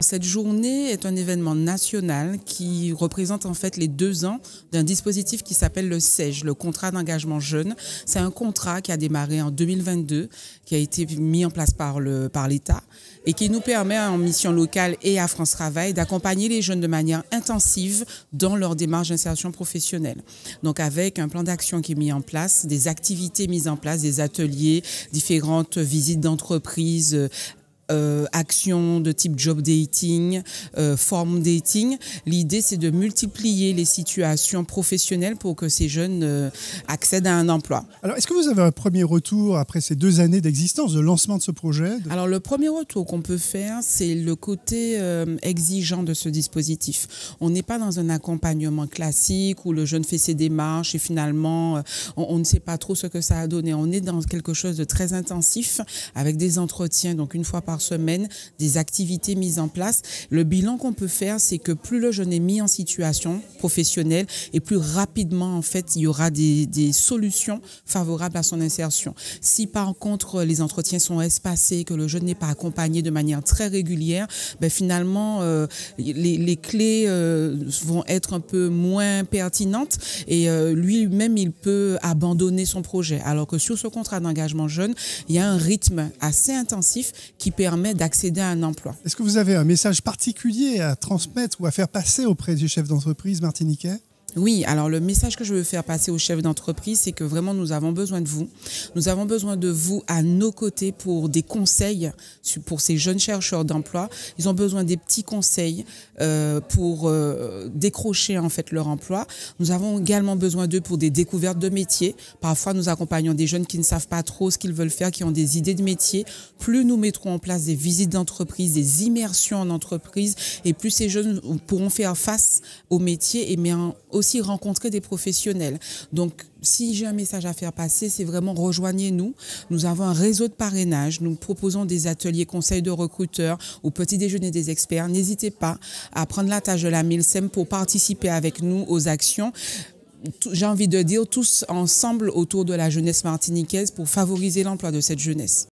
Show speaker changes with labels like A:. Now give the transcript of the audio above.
A: Cette journée est un événement national qui représente en fait les 2 ans d'un dispositif qui s'appelle le CEJ, le contrat d'engagement jeune. C'est un contrat qui a démarré en 2022, qui a été mis en place par l'État et qui nous permet en mission locale et à France Travail d'accompagner les jeunes de manière intensive dans leur démarche d'insertion professionnelle. Donc avec un plan d'action qui est mis en place, des activités mises en place, des ateliers, différentes visites d'entreprise, actions de type job dating, form dating. L'idée, c'est de multiplier les situations professionnelles pour que ces jeunes accèdent à un emploi.
B: Alors, est-ce que vous avez un premier retour après ces 2 années d'existence, de lancement de ce projet?
A: Alors, le premier retour qu'on peut faire, c'est le côté exigeant de ce dispositif. On n'est pas dans un accompagnement classique où le jeune fait ses démarches et finalement, on ne sait pas trop ce que ça a donné. On est dans quelque chose de très intensif avec des entretiens, donc une fois par semaine, des activités mises en place. Le bilan qu'on peut faire, c'est que plus le jeune est mis en situation professionnelle et plus rapidement, en fait, il y aura des solutions favorables à son insertion. Si par contre, les entretiens sont espacés, que le jeune n'est pas accompagné de manière très régulière, ben, finalement, les clés vont être un peu moins pertinentes et lui-même, il peut abandonner son projet. Alors que sur ce contrat d'engagement jeune, il y a un rythme assez intensif qui permet d'accéder à un emploi.
B: Est-ce que vous avez un message particulier à transmettre ou à faire passer auprès des chefs d'entreprise martiniquais?
A: Oui, alors le message que je veux faire passer aux chefs d'entreprise, c'est que vraiment nous avons besoin de vous. Nous avons besoin de vous à nos côtés pour des conseils pour ces jeunes chercheurs d'emploi. Ils ont besoin des petits conseils pour décrocher en fait leur emploi. Nous avons également besoin d'eux pour des découvertes de métiers. Parfois, nous accompagnons des jeunes qui ne savent pas trop ce qu'ils veulent faire, qui ont des idées de métier. Plus nous mettrons en place des visites d'entreprise, des immersions en entreprise, et plus ces jeunes pourront faire face aux métiers et aussi rencontrer des professionnels. Donc, si j'ai un message à faire passer, c'est vraiment rejoignez-nous. Nous avons un réseau de parrainage. Nous proposons des ateliers conseils de recruteurs au petit déjeuner des experts. N'hésitez pas à prendre la tâche de la MILSEM pour participer avec nous aux actions. J'ai envie de dire tous ensemble autour de la jeunesse martiniquaise pour favoriser l'emploi de cette jeunesse.